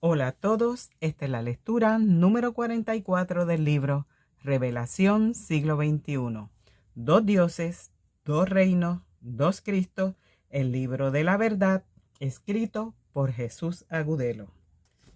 Hola a todos, esta es la lectura número 44 del libro Revelación siglo XXI. Dos dioses, dos reinos, dos Cristos, el libro de la verdad, escrito por Jesús Agudelo.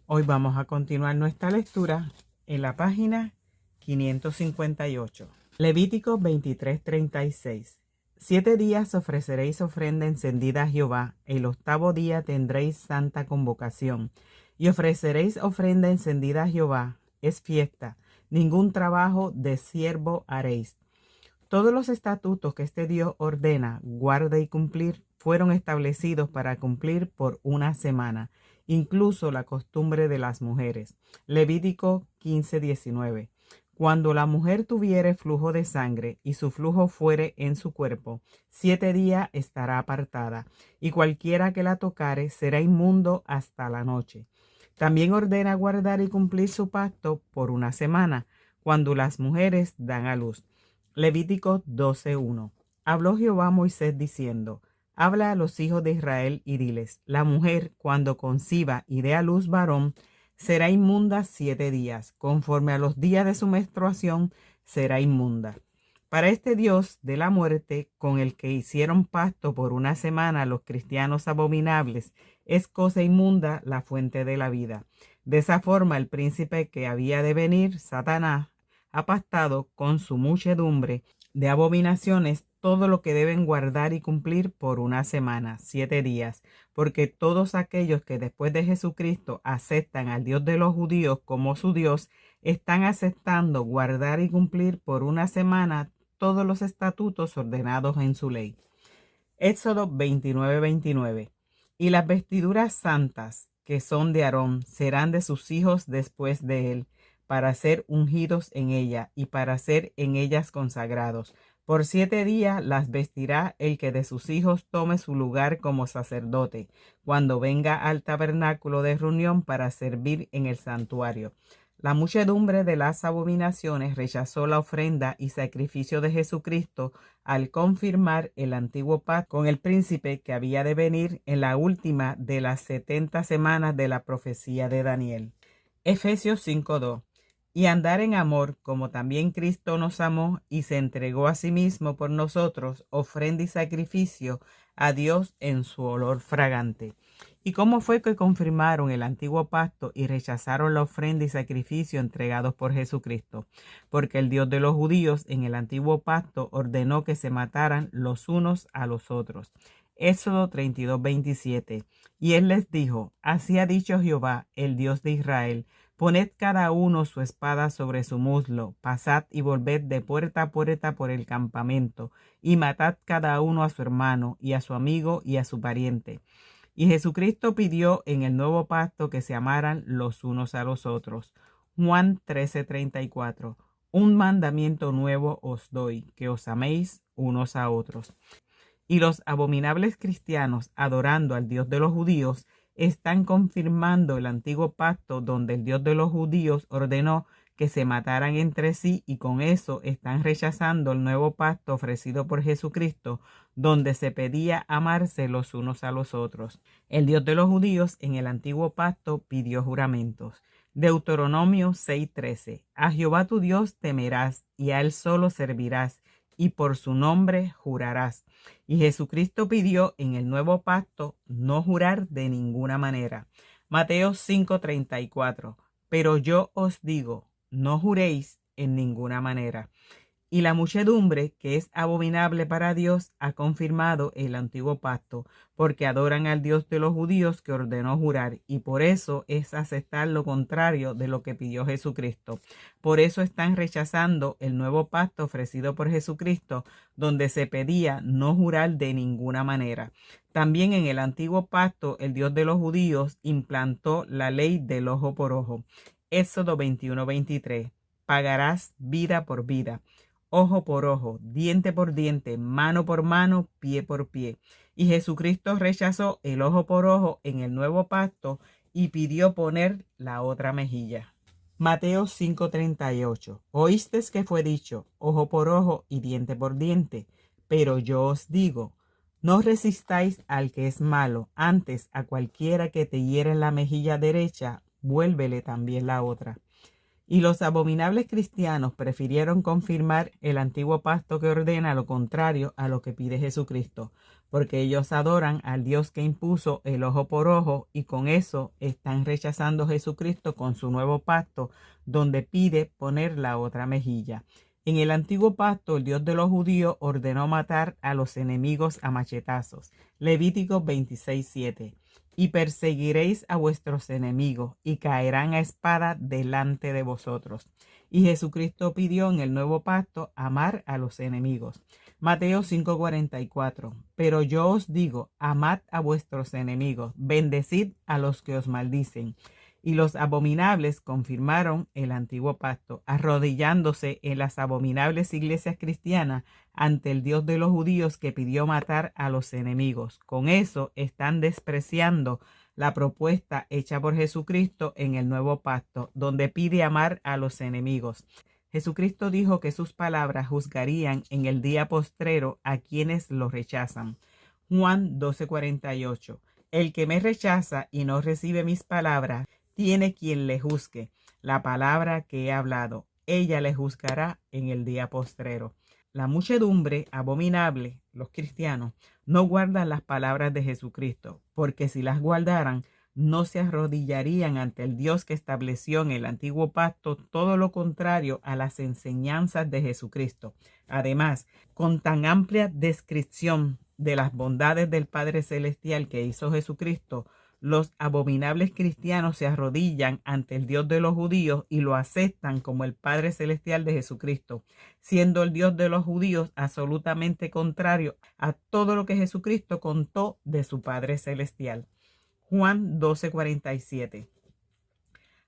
Hoy vamos a continuar nuestra lectura en la página 558. Levítico 23:36. 7 días ofreceréis ofrenda encendida a Jehová, el 8º día tendréis santa convocación, y ofreceréis ofrenda encendida a Jehová, es fiesta, ningún trabajo de siervo haréis. Todos los estatutos que este Dios ordena, guarda y cumplir, fueron establecidos para cumplir por una semana, incluso la costumbre de las mujeres. Levítico 15:19. Cuando la mujer tuviere flujo de sangre y su flujo fuere en su cuerpo, 7 días estará apartada, y cualquiera que la tocare será inmundo hasta la noche. También ordena guardar y cumplir su pacto por una semana, cuando las mujeres dan a luz. Levítico 12:1. Habló Jehová a Moisés diciendo: Habla a los hijos de Israel y diles: la mujer, cuando conciba y dé a luz varón, será inmunda 7 días, conforme a los días de su menstruación será inmunda. Para este Dios de la muerte, con el que hicieron pacto por una semana los cristianos abominables, es cosa inmunda la fuente de la vida. De esa forma, el príncipe que había de venir, Satanás, ha pactado con su muchedumbre de abominaciones todo lo que deben guardar y cumplir por una semana, 7 días, porque todos aquellos que después de Jesucristo aceptan al Dios de los judíos como su Dios, están aceptando guardar y cumplir por una semana todos los estatutos ordenados en su ley. Éxodo 29:29. Y las vestiduras santas que son de Aarón serán de sus hijos después de él, para ser ungidos en ella y para ser en ellas consagrados. Por 7 días las vestirá el que de sus hijos tome su lugar como sacerdote, cuando venga al tabernáculo de reunión para servir en el santuario. La muchedumbre de las abominaciones rechazó la ofrenda y sacrificio de Jesucristo al confirmar el antiguo pacto con el príncipe que había de venir en la última de las 70 semanas de la profecía de Daniel. Efesios 5:2. Y andar en amor, como también Cristo nos amó y se entregó a sí mismo por nosotros, ofrenda y sacrificio a Dios en su olor fragante. ¿Y cómo fue que confirmaron el antiguo pacto y rechazaron la ofrenda y sacrificio entregados por Jesucristo? Porque el Dios de los judíos en el antiguo pacto ordenó que se mataran los unos a los otros. Éxodo 32:27. Y él les dijo: Así ha dicho Jehová, el Dios de Israel: Poned cada uno su espada sobre su muslo, pasad y volved de puerta a puerta por el campamento, y matad cada uno a su hermano, y a su amigo, y a su pariente. Y Jesucristo pidió en el nuevo pacto que se amaran los unos a los otros. Juan 13:34. Un mandamiento nuevo os doy, que os améis unos a otros. Y los abominables cristianos, adorando al Dios de los judíos, están confirmando el antiguo pacto donde el Dios de los judíos ordenó que se mataran entre sí, y con eso están rechazando el nuevo pacto ofrecido por Jesucristo, donde se pedía amarse los unos a los otros. El Dios de los judíos en el antiguo pacto pidió juramentos. Deuteronomio 6:13. A Jehová tu Dios temerás y a él solo servirás, y por su nombre jurarás. Y Jesucristo pidió en el nuevo pacto no jurar de ninguna manera. Mateo 5:34. Pero yo os digo, no juréis en ninguna manera. Y la muchedumbre, que es abominable para Dios, ha confirmado el antiguo pacto, porque adoran al Dios de los judíos que ordenó jurar, y por eso es aceptar lo contrario de lo que pidió Jesucristo. Por eso están rechazando el nuevo pacto ofrecido por Jesucristo, donde se pedía no jurar de ninguna manera. También en el antiguo pacto, el Dios de los judíos implantó la ley del ojo por ojo. Éxodo 21:23. Pagarás vida por vida, ojo por ojo, diente por diente, mano por mano, pie por pie. Y Jesucristo rechazó el ojo por ojo en el nuevo pacto y pidió poner la otra mejilla. Mateo 5:38. Oísteis que fue dicho, ojo por ojo y diente por diente. Pero yo os digo, no resistáis al que es malo, antes a cualquiera que te hiere en la mejilla derecha, vuélvele también la otra. Y los abominables cristianos prefirieron confirmar el antiguo pacto que ordena lo contrario a lo que pide Jesucristo, porque ellos adoran al Dios que impuso el ojo por ojo y con eso están rechazando a Jesucristo con su nuevo pacto, donde pide poner la otra mejilla. En el antiguo pacto, el Dios de los judíos ordenó matar a los enemigos a machetazos. Levítico 26:7. Y perseguiréis a vuestros enemigos, y caerán a espada delante de vosotros. Y Jesucristo pidió en el nuevo pacto amar a los enemigos. Mateo 5:44. Pero yo os digo, amad a vuestros enemigos, bendecid a los que os maldicen. Y los abominables confirmaron el antiguo pacto, arrodillándose en las abominables iglesias cristianas ante el Dios de los judíos que pidió matar a los enemigos. Con eso están despreciando la propuesta hecha por Jesucristo en el nuevo pacto, donde pide amar a los enemigos. Jesucristo dijo que sus palabras juzgarían en el día postrero a quienes lo rechazan. Juan 12:48. El que me rechaza y no recibe mis palabras, tiene quien le juzgue. La palabra que he hablado, ella le juzgará en el día postrero. La muchedumbre abominable, los cristianos, no guardan las palabras de Jesucristo, porque si las guardaran, no se arrodillarían ante el Dios que estableció en el antiguo pacto todo lo contrario a las enseñanzas de Jesucristo. Además, con tan amplia descripción de las bondades del Padre Celestial que hizo Jesucristo, los abominables cristianos se arrodillan ante el Dios de los judíos y lo aceptan como el Padre Celestial de Jesucristo, siendo el Dios de los judíos absolutamente contrario a todo lo que Jesucristo contó de su Padre Celestial. Juan 12:47.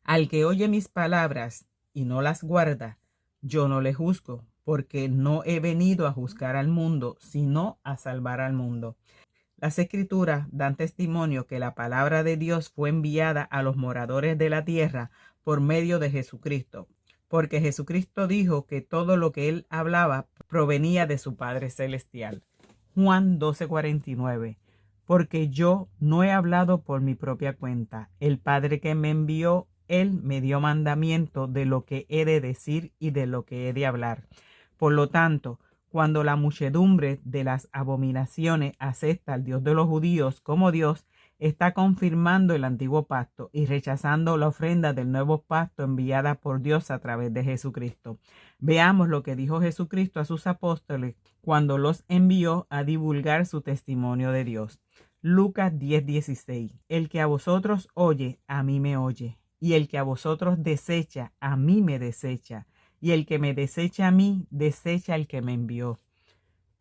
Al que oye mis palabras y no las guarda, yo no le juzgo, porque no he venido a juzgar al mundo, sino a salvar al mundo. Las Escrituras dan testimonio que la palabra de Dios fue enviada a los moradores de la tierra por medio de Jesucristo, porque Jesucristo dijo que todo lo que él hablaba provenía de su Padre Celestial. Juan 12:49. Porque yo no he hablado por mi propia cuenta. El Padre que me envió, él me dio mandamiento de lo que he de decir y de lo que he de hablar. Por lo tanto, cuando la muchedumbre de las abominaciones acepta al Dios de los judíos como Dios, está confirmando el antiguo pacto y rechazando la ofrenda del nuevo pacto enviada por Dios a través de Jesucristo. Veamos lo que dijo Jesucristo a sus apóstoles cuando los envió a divulgar su testimonio de Dios. Lucas 10:16. El que a vosotros oye, a mí me oye, y el que a vosotros desecha, a mí me desecha. Y el que me desecha a mí, desecha al que me envió.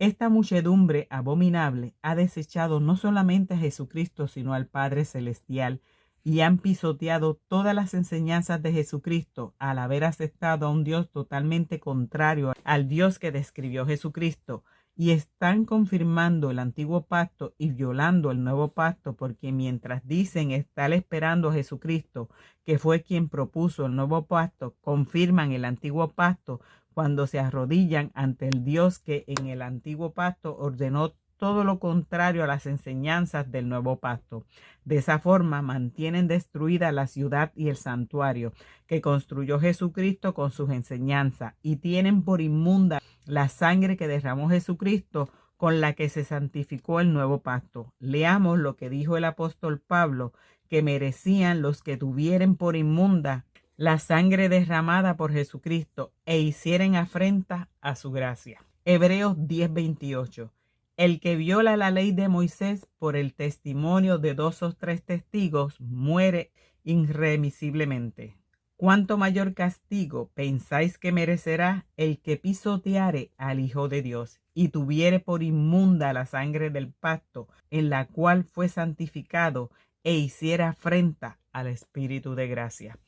Esta muchedumbre abominable ha desechado no solamente a Jesucristo, sino al Padre Celestial, y han pisoteado todas las enseñanzas de Jesucristo al haber aceptado a un Dios totalmente contrario al Dios que describió Jesucristo, y están confirmando el antiguo pacto y violando el nuevo pacto, porque mientras dicen estar esperando a Jesucristo, que fue quien propuso el nuevo pacto, confirman el antiguo pacto cuando se arrodillan ante el Dios que en el antiguo pacto ordenó todo lo contrario a las enseñanzas del nuevo pacto. De esa forma mantienen destruida la ciudad y el santuario que construyó Jesucristo con sus enseñanzas, y tienen por inmunda la sangre que derramó Jesucristo con la que se santificó el nuevo pacto. Leamos lo que dijo el apóstol Pablo, que merecían los que tuvieren por inmunda la sangre derramada por Jesucristo e hicieren afrenta a su gracia. Hebreos 10:28. El que viola la ley de Moisés por el testimonio de 2 o 3 testigos muere irremisiblemente. ¿Cuánto mayor castigo pensáis que merecerá el que pisoteare al Hijo de Dios y tuviere por inmunda la sangre del pacto en la cual fue santificado e hiciera afrenta al Espíritu de gracia?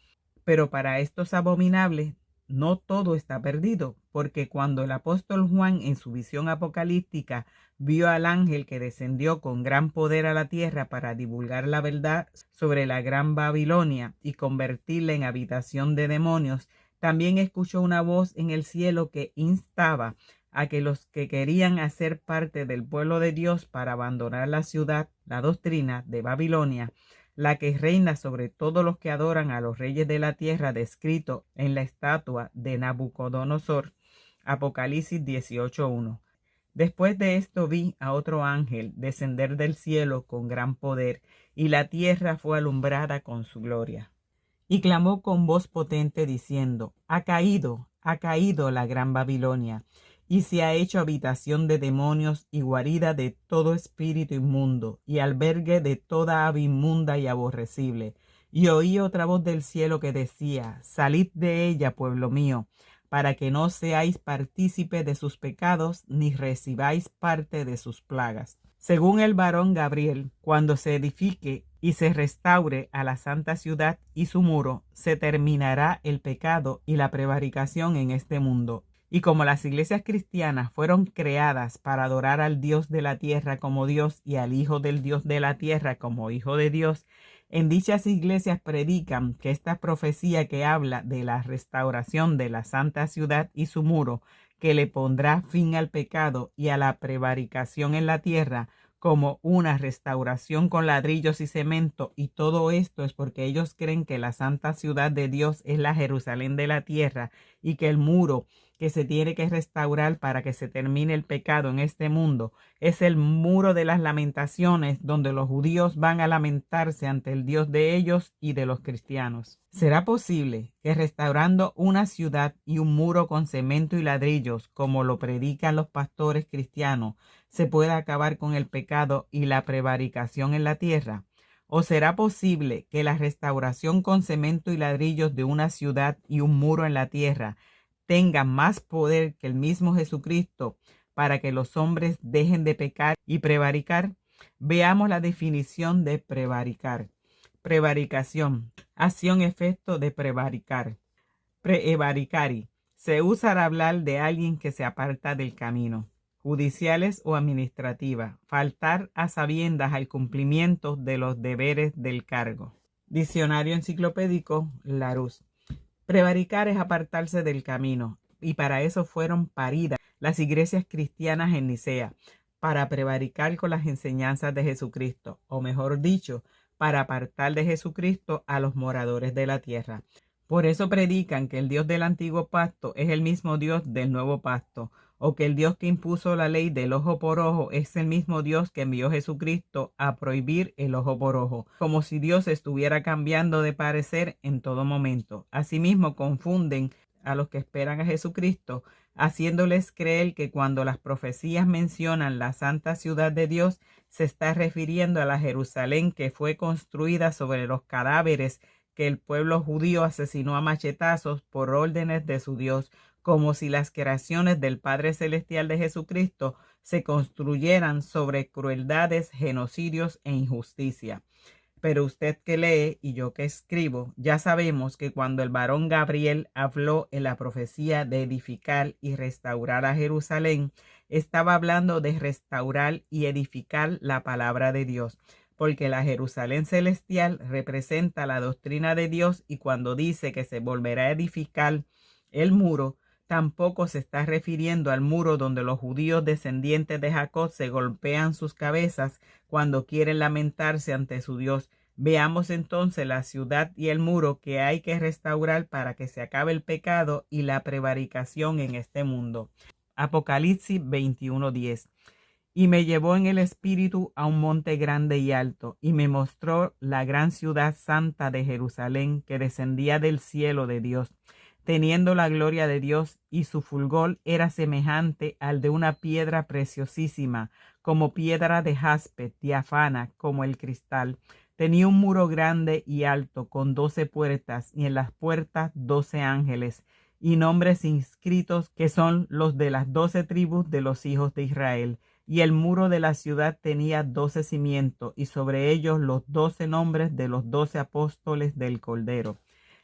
Pero para estos abominables no todo está perdido, porque cuando el apóstol Juan en su visión apocalíptica vio al ángel que descendió con gran poder a la tierra para divulgar la verdad sobre la gran Babilonia y convertirla en habitación de demonios, también escuchó una voz en el cielo que instaba a que los que querían hacer parte del pueblo de Dios para abandonar la ciudad, la doctrina de Babilonia, la que reina sobre todos los que adoran a los reyes de la tierra, descrito en la estatua de Nabucodonosor. Apocalipsis 18:1. Después de esto vi a otro ángel descender del cielo con gran poder, y la tierra fue alumbrada con su gloria. Y clamó con voz potente diciendo: ha caído la gran Babilonia, y se ha hecho habitación de demonios y guarida de todo espíritu inmundo, y albergue de toda ave inmunda y aborrecible. Y oí otra voz del cielo que decía: salid de ella, pueblo mío, para que no seáis partícipe de sus pecados, ni recibáis parte de sus plagas. Según el varón Gabriel, cuando se edifique y se restaure a la santa ciudad y su muro, se terminará el pecado y la prevaricación en este mundo. Y como las iglesias cristianas fueron creadas para adorar al Dios de la tierra como Dios y al Hijo del Dios de la tierra como Hijo de Dios, en dichas iglesias predican que esta profecía que habla de la restauración de la santa ciudad y su muro, que le pondrá fin al pecado y a la prevaricación en la tierra, como una restauración con ladrillos y cemento, y todo esto es porque ellos creen que la santa ciudad de Dios es la Jerusalén de la tierra y que el muro que se tiene que restaurar para que se termine el pecado en este mundo es el muro de las lamentaciones, donde los judíos van a lamentarse ante el Dios de ellos y de los cristianos. ¿Será posible que restaurando una ciudad y un muro con cemento y ladrillos, como lo predican los pastores cristianos, se pueda acabar con el pecado y la prevaricación en la tierra? ¿O será posible que la restauración con cemento y ladrillos de una ciudad y un muro en la tierra tenga más poder que el mismo Jesucristo para que los hombres dejen de pecar y prevaricar? Veamos la definición de prevaricar. Prevaricación: acción-efecto de prevaricar. Prevaricari: se usa para hablar de alguien que se aparta del camino. Judiciales o administrativa: faltar a sabiendas al cumplimiento de los deberes del cargo. Diccionario enciclopédico Larousse. Prevaricar es apartarse del camino, y para eso fueron paridas las iglesias cristianas en Nicea, para prevaricar con las enseñanzas de Jesucristo, o mejor dicho, para apartar de Jesucristo a los moradores de la tierra. Por eso predican que el Dios del antiguo pacto es el mismo Dios del nuevo pacto, o que el Dios que impuso la ley del ojo por ojo es el mismo Dios que envió a Jesucristo a prohibir el ojo por ojo, como si Dios estuviera cambiando de parecer en todo momento. Asimismo, confunden a los que esperan a Jesucristo, haciéndoles creer que cuando las profecías mencionan la santa ciudad de Dios, se está refiriendo a la Jerusalén que fue construida sobre los cadáveres que el pueblo judío asesinó a machetazos por órdenes de su Dios, como si las creaciones del Padre Celestial de Jesucristo se construyeran sobre crueldades, genocidios e injusticia. Pero usted que lee y yo que escribo, ya sabemos que cuando el varón Gabriel habló en la profecía de edificar y restaurar a Jerusalén, estaba hablando de restaurar y edificar la palabra de Dios, porque la Jerusalén celestial representa la doctrina de Dios, y cuando dice que se volverá a edificar el muro, tampoco se está refiriendo al muro donde los judíos descendientes de Jacob se golpean sus cabezas cuando quieren lamentarse ante su Dios. Veamos entonces la ciudad y el muro que hay que restaurar para que se acabe el pecado y la prevaricación en este mundo. Apocalipsis 21:10. Y me llevó en el espíritu a un monte grande y alto, y me mostró la gran ciudad santa de Jerusalén, que descendía del cielo de Dios, teniendo la gloria de Dios, y su fulgor era semejante al de una piedra preciosísima, como piedra de jaspe, diáfana como el cristal. Tenía un muro grande y alto, con 12 puertas, y en las puertas 12 ángeles, y nombres inscritos que son los de las 12 tribus de los hijos de Israel. Y el muro de la ciudad tenía 12 cimientos, y sobre ellos los 12 nombres de los 12 apóstoles del Cordero.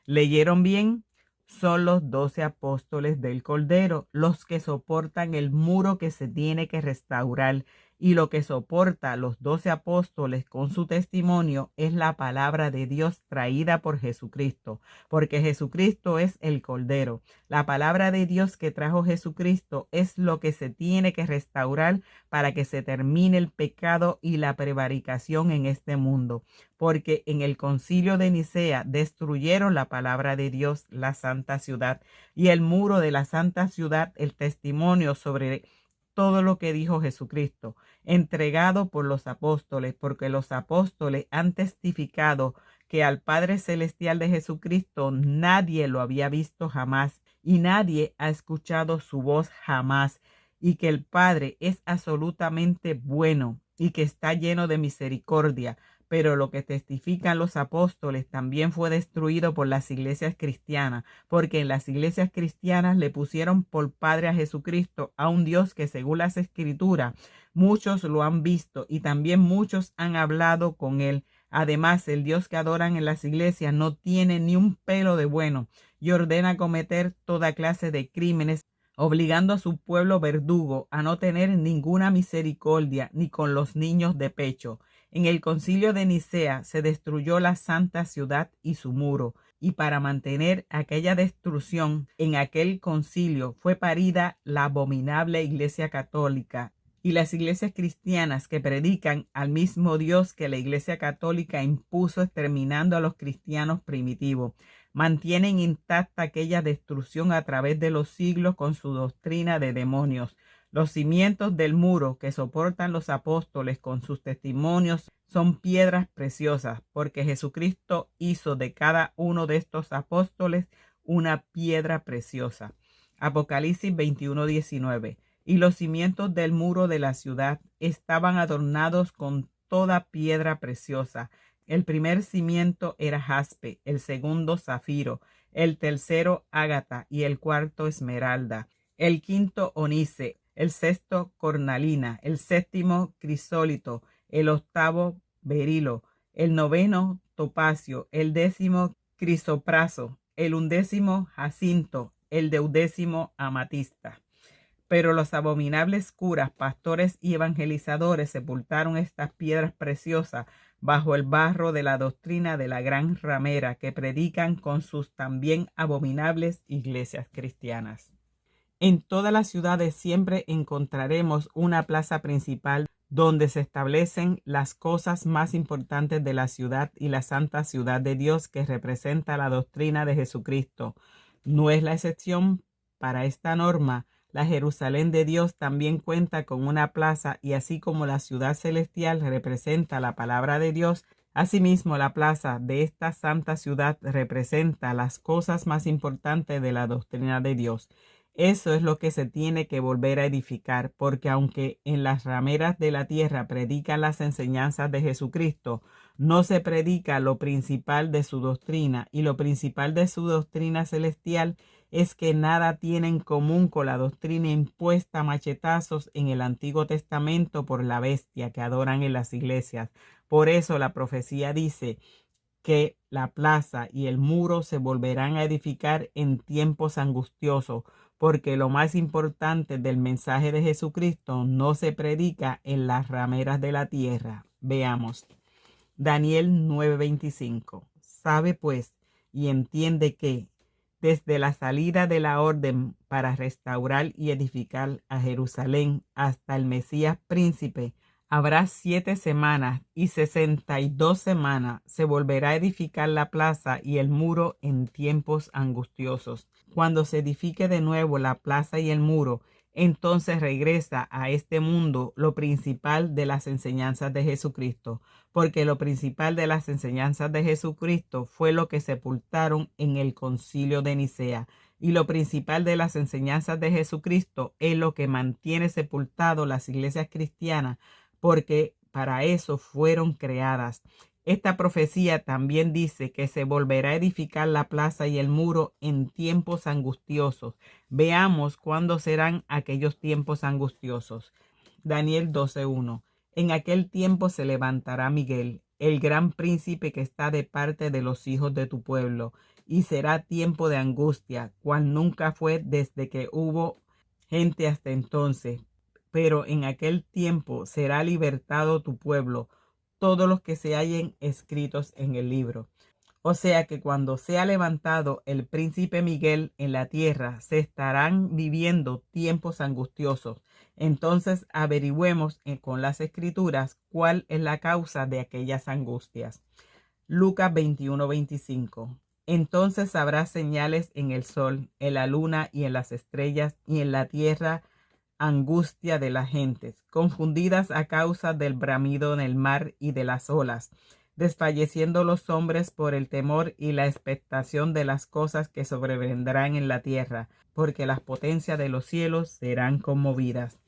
¿Leyeron bien? Son los 12 apóstoles del Cordero los que soportan el muro que se tiene que restaurar, y lo que soporta a los 12 apóstoles con su testimonio es la palabra de Dios traída por Jesucristo, porque Jesucristo es el Cordero. La palabra de Dios que trajo Jesucristo es lo que se tiene que restaurar para que se termine el pecado y la prevaricación en este mundo, porque en el concilio de Nicea destruyeron la palabra de Dios, la santa ciudad, y el muro de la santa ciudad, el testimonio sobre todo lo que dijo Jesucristo, entregado por los apóstoles, porque los apóstoles han testificado que al Padre Celestial de Jesucristo nadie lo había visto jamás y nadie ha escuchado su voz jamás, y que el Padre es absolutamente bueno y que está lleno de misericordia. Pero lo que testifican los apóstoles también fue destruido por las iglesias cristianas, porque en las iglesias cristianas le pusieron por Padre a Jesucristo, a un Dios que según las Escrituras muchos lo han visto y también muchos han hablado con él. Además, el Dios que adoran en las iglesias no tiene ni un pelo de bueno y ordena cometer toda clase de crímenes, obligando a su pueblo verdugo a no tener ninguna misericordia ni con los niños de pecho. En el concilio de Nicea se destruyó la santa ciudad y su muro, y para mantener aquella destrucción en aquel concilio fue parida la abominable Iglesia Católica y las iglesias cristianas que predican al mismo Dios que la Iglesia Católica impuso exterminando a los cristianos primitivos. Mantienen intacta aquella destrucción a través de los siglos con su doctrina de demonios. Los cimientos del muro que soportan los apóstoles con sus testimonios son piedras preciosas, porque Jesucristo hizo de cada uno de estos apóstoles una piedra preciosa. Apocalipsis 21:19. Y los cimientos del muro de la ciudad estaban adornados con toda piedra preciosa. El primer cimiento era jaspe, el segundo zafiro, el tercero ágata y el cuarto esmeralda, el quinto onice, el sexto cornalina, el séptimo crisólito, el octavo berilo, el noveno topacio, el décimo crisopraso, el undécimo jacinto, el deudécimo amatista. Pero los abominables curas, pastores y evangelizadores sepultaron estas piedras preciosas bajo el barro de la doctrina de la gran ramera que predican con sus también abominables iglesias cristianas. En todas las ciudades siempre encontraremos una plaza principal donde se establecen las cosas más importantes de la ciudad y la santa ciudad de Dios que representa la doctrina de Jesucristo. No es la excepción para esta norma. La Jerusalén de Dios también cuenta con una plaza y así como la ciudad celestial representa la palabra de Dios, asimismo la plaza de esta santa ciudad representa las cosas más importantes de la doctrina de Dios. Eso es lo que se tiene que volver a edificar, porque aunque en las rameras de la tierra predican las enseñanzas de Jesucristo, no se predica lo principal de su doctrina, y lo principal de su doctrina celestial es que nada tiene en común con la doctrina impuesta a machetazos en el Antiguo Testamento por la bestia que adoran en las iglesias. Por eso la profecía dice que la plaza y el muro se volverán a edificar en tiempos angustiosos, porque lo más importante del mensaje de Jesucristo no se predica en las rameras de la tierra. Veamos. Daniel 9:25. Sabe pues y entiende que desde la salida de la orden para restaurar y edificar a Jerusalén hasta el Mesías príncipe, habrá 7 semanas y 62 semanas. Se volverá a edificar la plaza y el muro en tiempos angustiosos. Cuando se edifique de nuevo la plaza y el muro, entonces regresa a este mundo lo principal de las enseñanzas de Jesucristo, porque lo principal de las enseñanzas de Jesucristo fue lo que sepultaron en el concilio de Nicea, y lo principal de las enseñanzas de Jesucristo es lo que mantiene sepultado las iglesias cristianas, porque para eso fueron creadas. Esta profecía también dice que se volverá a edificar la plaza y el muro en tiempos angustiosos. Veamos cuándo serán aquellos tiempos angustiosos. Daniel 12:1. En aquel tiempo se levantará Miguel, el gran príncipe que está de parte de los hijos de tu pueblo, y será tiempo de angustia, cual nunca fue desde que hubo gente hasta entonces. pero en aquel tiempo será libertado tu pueblo, todos los que se hallen escritos en el libro. O sea que cuando sea levantado el príncipe Miguel en la tierra, se estarán viviendo tiempos angustiosos. Entonces averigüemos con las escrituras cuál es la causa de aquellas angustias. Lucas 21:25. Entonces habrá señales en el sol, en la luna y en las estrellas, y en la tierra angustia de las gentes, confundidas a causa del bramido en el mar y de las olas, desfalleciendo los hombres por el temor y la expectación de las cosas que sobrevendrán en la tierra, porque las potencias de los cielos serán conmovidas.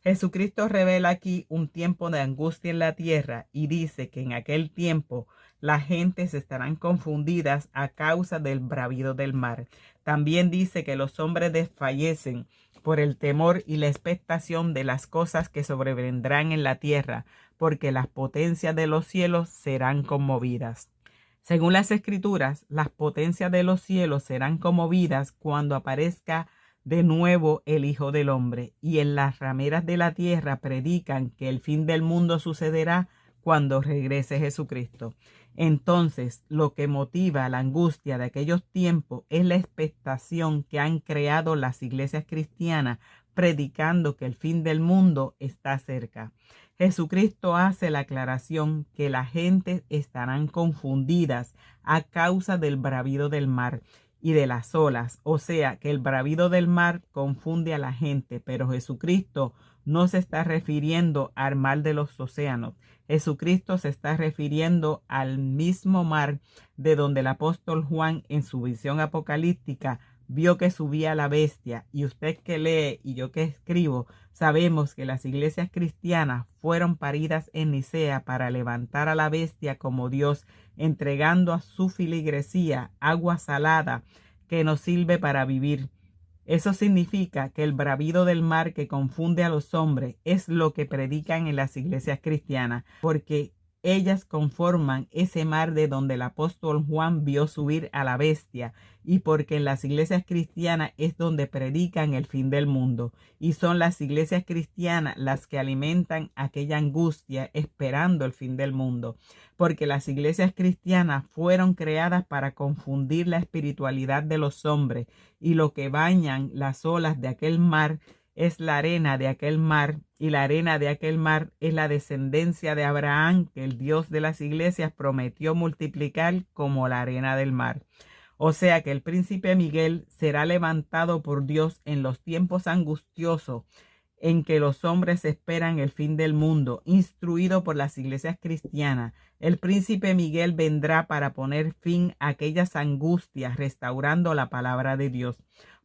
Jesucristo revela aquí un tiempo de angustia en la tierra y dice que en aquel tiempo las gentes estarán confundidas a causa del bravido del mar. También dice que los hombres desfallecen por el temor y la expectación de las cosas que sobrevendrán en la tierra, porque las potencias de los cielos serán conmovidas. Según las Escrituras, las potencias de los cielos serán conmovidas cuando aparezca de nuevo el Hijo del Hombre, y en las rameras de la tierra predican que el fin del mundo sucederá cuando regrese Jesucristo. Entonces, lo que motiva la angustia de aquellos tiempos es la expectación que han creado las iglesias cristianas predicando que el fin del mundo está cerca. Jesucristo hace la aclaración que la gente estarán confundidas a causa del bravido del mar y de las olas, o sea que el bravido del mar confunde a la gente, pero Jesucristo no se está refiriendo al mar de los océanos. Jesucristo se está refiriendo al mismo mar de donde el apóstol Juan en su visión apocalíptica vio que subía la bestia. Y usted que lee y yo que escribo, sabemos que las iglesias cristianas fueron paridas en Nicea para levantar a la bestia como Dios, entregando a su filigresía agua salada que nos sirve para vivir. Eso significa que el bravido del mar que confunde a los hombres es lo que predican en las iglesias cristianas, porque ellas conforman ese mar de donde el apóstol Juan vio subir a la bestia, y porque en las iglesias cristianas es donde predican el fin del mundo, y son las iglesias cristianas las que alimentan aquella angustia esperando el fin del mundo, porque las iglesias cristianas fueron creadas para confundir la espiritualidad de los hombres, y lo que bañan las olas de aquel mar es la arena de aquel mar, y la arena de aquel mar es la descendencia de Abraham, que el Dios de las iglesias prometió multiplicar como la arena del mar. O sea que el príncipe Miguel será levantado por Dios en los tiempos angustiosos en que los hombres esperan el fin del mundo, instruido por las iglesias cristianas. El príncipe Miguel vendrá para poner fin a aquellas angustias, restaurando la palabra de Dios.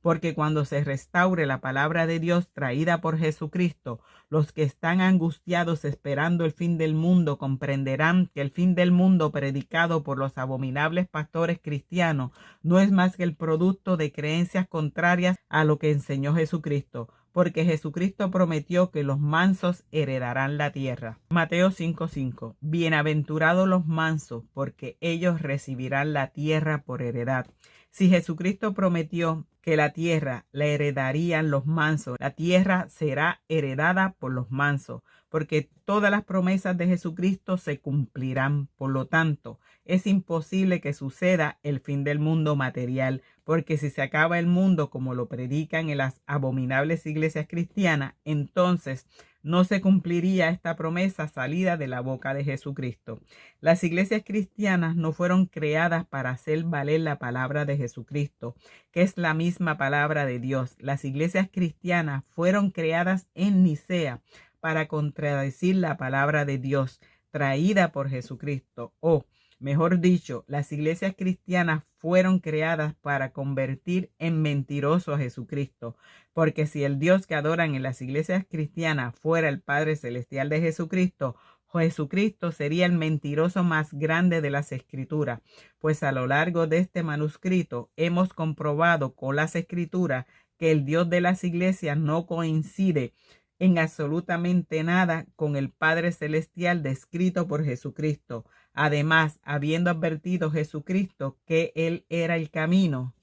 Porque cuando se restaure la palabra de Dios traída por Jesucristo, los que están angustiados esperando el fin del mundo comprenderán que el fin del mundo predicado por los abominables pastores cristianos no es más que el producto de creencias contrarias a lo que enseñó Jesucristo, porque Jesucristo prometió que los mansos heredarán la tierra. Mateo 5:5. Bienaventurados los mansos, porque ellos recibirán la tierra por heredad. Si Jesucristo prometió que la tierra la heredarían los mansos, la tierra será heredada por los mansos, porque todas las promesas de Jesucristo se cumplirán. Por lo tanto, es imposible que suceda el fin del mundo material, porque si se acaba el mundo como lo predican en las abominables iglesias cristianas, entonces no se cumpliría esta promesa salida de la boca de Jesucristo. Las iglesias cristianas no fueron creadas para hacer valer la palabra de Jesucristo, que es la misma palabra de Dios. Las iglesias cristianas fueron creadas en Nicea para contradecir la palabra de Dios traída por Jesucristo, o mejor dicho, las iglesias cristianas fueron creadas para convertir en mentiroso a Jesucristo, porque si el Dios que adoran en las iglesias cristianas fuera el Padre Celestial de Jesucristo, Jesucristo sería el mentiroso más grande de las Escrituras, pues a lo largo de este manuscrito hemos comprobado con las Escrituras que el Dios de las iglesias no coincide en absolutamente nada con el Padre Celestial descrito por Jesucristo. Además, habiendo advertido Jesucristo que Él era el camino,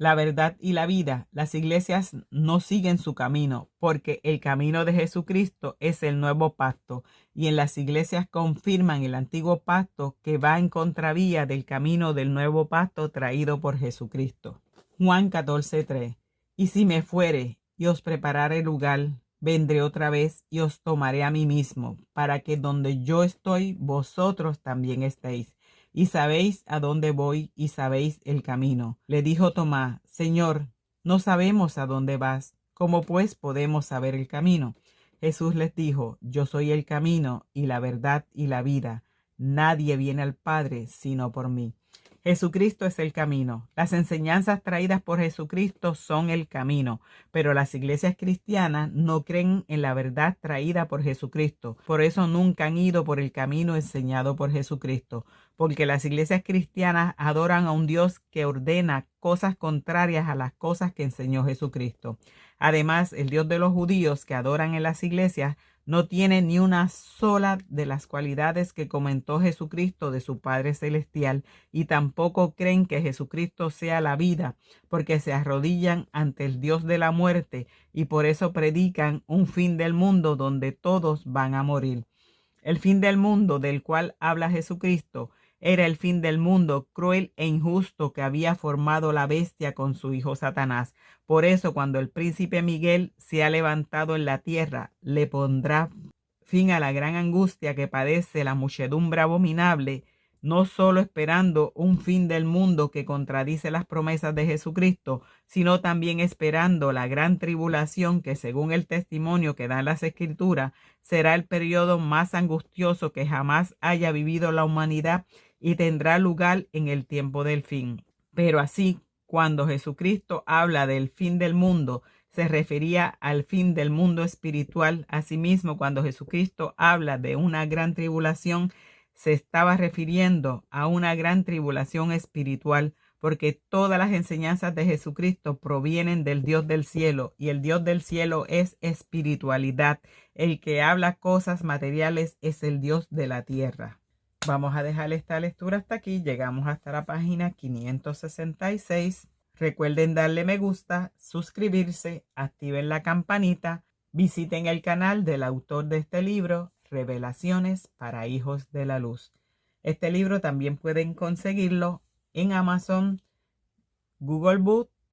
la verdad y la vida. Las iglesias no siguen su camino, porque el camino de Jesucristo es el nuevo pacto, y en las iglesias confirman el antiguo pacto que va en contravía del camino del nuevo pacto traído por Jesucristo. Juan 14:3. Y si me fuere y os preparare lugar, vendré otra vez y os tomaré a mí mismo, para que donde yo estoy, vosotros también estéis. Y sabéis a dónde voy y sabéis el camino. Le dijo Tomás: Señor, no sabemos a dónde vas, ¿cómo pues podemos saber el camino? Jesús les dijo: Yo soy el camino y la verdad y la vida. Nadie viene al Padre sino por mí. Jesucristo es el camino. Las enseñanzas traídas por Jesucristo son el camino, pero las iglesias cristianas no creen en la verdad traída por Jesucristo. Por eso nunca han ido por el camino enseñado por Jesucristo, porque las iglesias cristianas adoran a un Dios que ordena cosas contrarias a las cosas que enseñó Jesucristo. Además, el Dios de los judíos que adoran en las iglesias no tiene ni una sola de las cualidades que comentó Jesucristo de su Padre Celestial, y tampoco creen que Jesucristo sea la vida, porque se arrodillan ante el Dios de la muerte y por eso predican un fin del mundo donde todos van a morir. El fin del mundo del cual habla Jesucristo era el fin del mundo cruel e injusto que había formado la bestia con su hijo Satanás. Por eso, cuando el príncipe Miguel se ha levantado en la tierra, le pondrá fin a la gran angustia que padece la muchedumbre abominable, no solo esperando un fin del mundo que contradice las promesas de Jesucristo, sino también esperando la gran tribulación que, según el testimonio que dan las Escrituras, será el periodo más angustioso que jamás haya vivido la humanidad y tendrá lugar en el tiempo del fin. Pero así, cuando Jesucristo habla del fin del mundo, se refería al fin del mundo espiritual. Asimismo, cuando Jesucristo habla de una gran tribulación, se estaba refiriendo a una gran tribulación espiritual, porque todas las enseñanzas de Jesucristo provienen del Dios del cielo, y el Dios del cielo es espiritualidad. El que habla cosas materiales es el Dios de la tierra. Vamos a dejar esta lectura hasta aquí. Llegamos hasta la página 566. Recuerden darle me gusta, suscribirse, activen la campanita, visiten el canal del autor de este libro, Revelaciones para Hijos de la Luz. Este libro también pueden conseguirlo en Amazon, Google Books